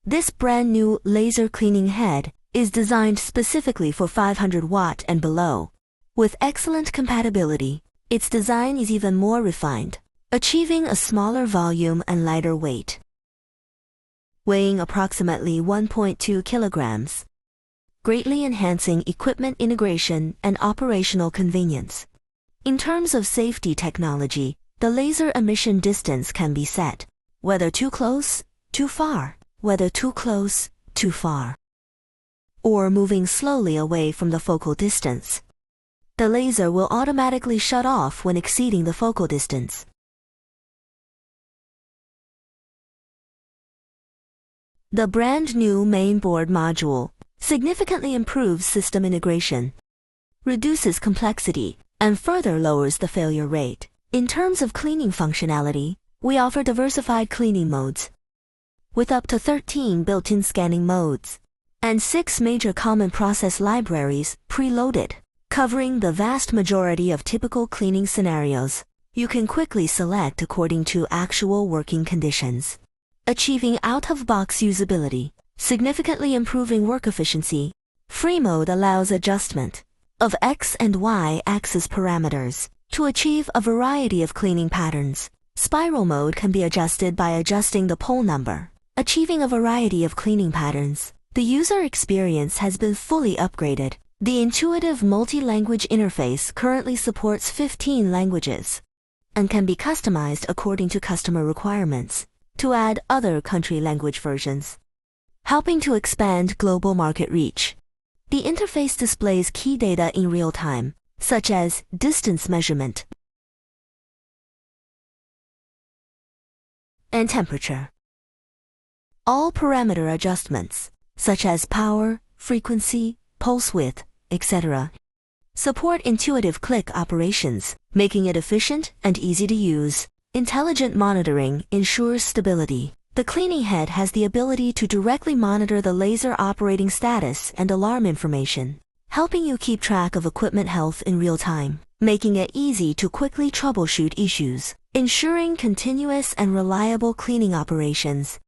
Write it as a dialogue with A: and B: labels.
A: This brand new laser cleaning head is designed specifically for 500 watt and below. With excellent compatibility, its design is even more refined, achieving a smaller volume and lighter weight. Weighing approximately 1.2 kilograms, greatly enhancing equipment integration and operational convenience. In terms of safety technology, the laser emission distance can be set, whether too close, too far, whether too close, too far, or moving slowly away from the focal distance. The laser will automatically shut off when exceeding the focal distance. The brand new mainboard module significantly improves system integration, reduces complexity, and further lowers the failure rate. In terms of cleaning functionality, we offer diversified cleaning modes, with up to 13 built-in scanning modes, and 6 major common process libraries preloaded, covering the vast majority of typical cleaning scenarios. You can quickly select according to actual working conditions, achieving out-of-box usability, significantly improving work efficiency. Free mode allows adjustment of X and Y axis parameters to achieve a variety of cleaning patterns. Spiral mode can be adjusted by adjusting the pole number, achieving a variety of cleaning patterns. The user experience has been fully upgraded. The intuitive multi-language interface currently supports 15 languages and can be customized according to customer requirements to add other country language versions, helping to expand global market reach. The interface displays key data in real time, such as distance measurement and temperature. All parameter adjustments, such as power, frequency, pulse width, etc., support intuitive click operations, making it efficient and easy to use. Intelligent monitoring ensures stability. The cleaning head has the ability to directly monitor the laser operating status and alarm information, helping you keep track of equipment health in real time, making it easy to quickly troubleshoot issues, ensuring continuous and reliable cleaning operations.